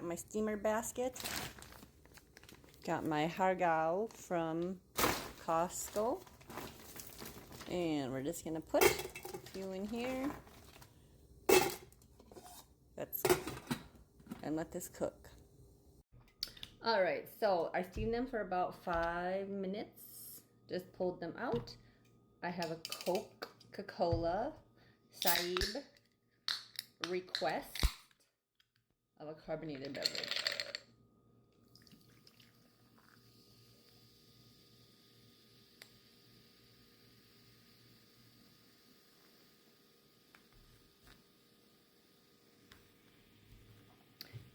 my steamer basket. Got my hargao from Costco. And we're just gonna put a few in here. And let this cook. All right, so I steamed them for about 5 minutes. Just pulled them out. I have a Coca-Cola Saib request of a carbonated beverage.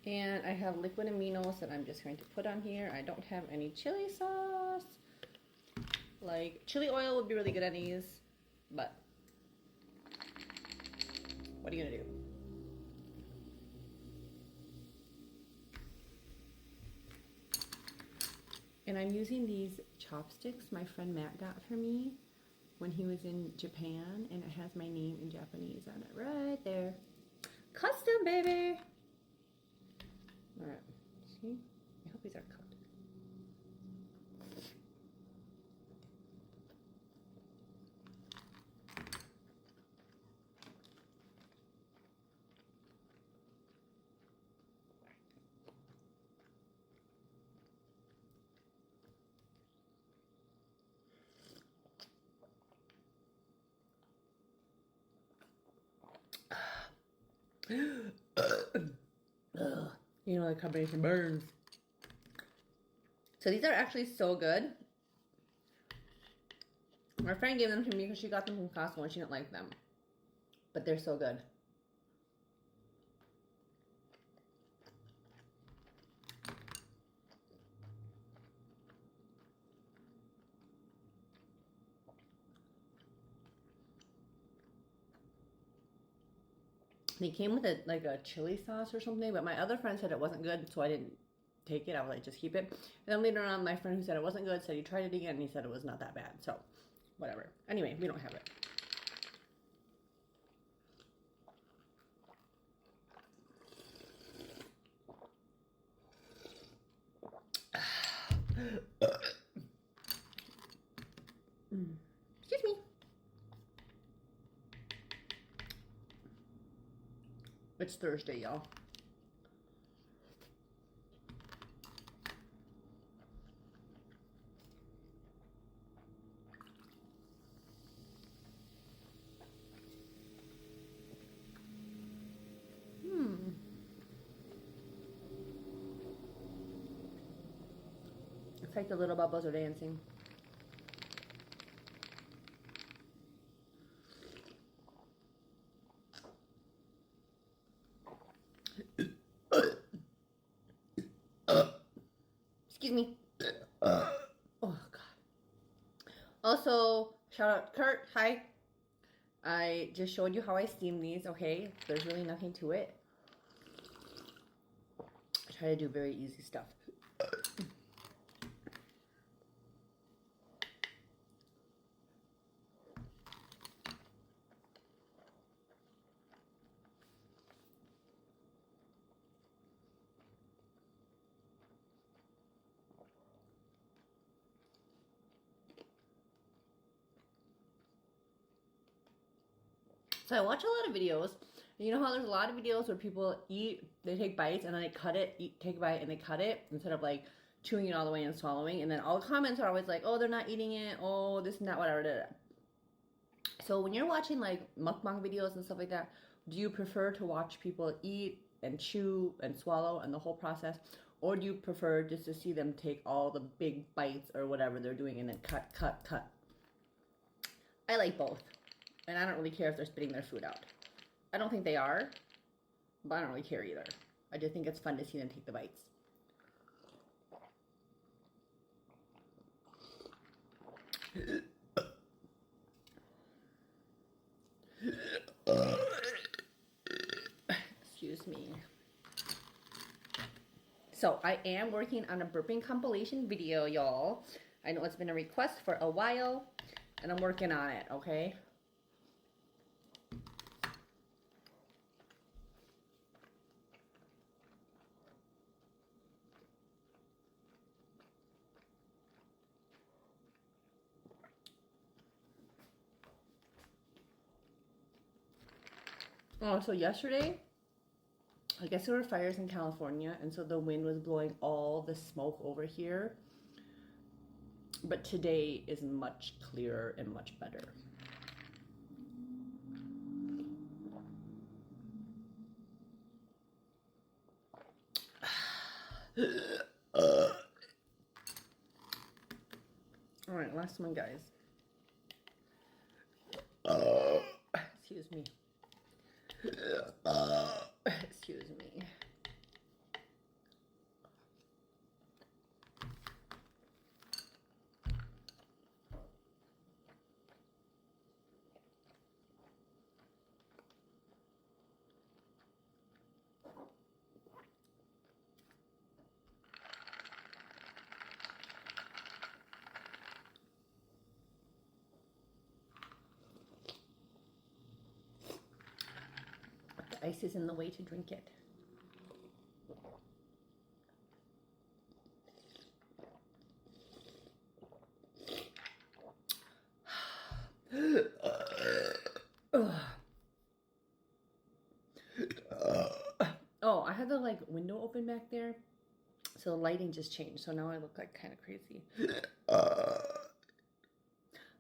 And I have liquid aminos that I'm just going to put on here. I don't have any chili sauce. Like, chili oil would be really good on these, but what are you gonna do? And I'm using these chopsticks my friend Matt got for me when he was in Japan, and it has my name in Japanese on it right there. Custom, baby! Alright, see? I hope these are cooked. You know, the combination burns. So these are actually so good. My friend gave them to me because she got them from Costco and she didn't like them. But they're so good. They came with a chili sauce or something, but my other friend said it wasn't good, so I didn't take it. I was like, just keep it. And then later on, my friend who said it wasn't good said he tried it again and he said it was not that bad. So, whatever. Anyway, we don't have it. Excuse me. It's Thursday, y'all. It's like the little bubbles are dancing. Excuse me. Oh, God. Also, shout out Kurt. Hi. I just showed you how I steam these, okay? There's really nothing to it. I try to do very easy stuff. So I watch a lot of videos. And you know how there's a lot of videos where people eat, they take bites and then they cut it, take a bite and they cut it instead of like chewing it all the way and swallowing. And then all the comments are always like, oh, they're not eating it. Oh, this and that, whatever. So when you're watching like mukbang videos and stuff like that, do you prefer to watch people eat and chew and swallow and the whole process? Or do you prefer just to see them take all the big bites or whatever they're doing and then cut, cut, cut? I like both. And I don't really care if they're spitting their food out. I don't think they are, but I don't really care either. I just think it's fun to see them take the bites. Excuse me. So I am working on a burping compilation video, y'all. I know it's been a request for a while, and I'm working on it, okay? Oh, so yesterday, I guess there were fires in California, and so the wind was blowing all the smoke over here. But today is much clearer and much better. All right, last one, guys. Excuse me. Excuse me. The ice is in the way to drink it. Oh, I had the like window open back there, so the lighting just changed. So now I look like kind of crazy.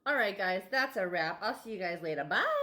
All right, guys, that's a wrap. I'll see you guys later. Bye.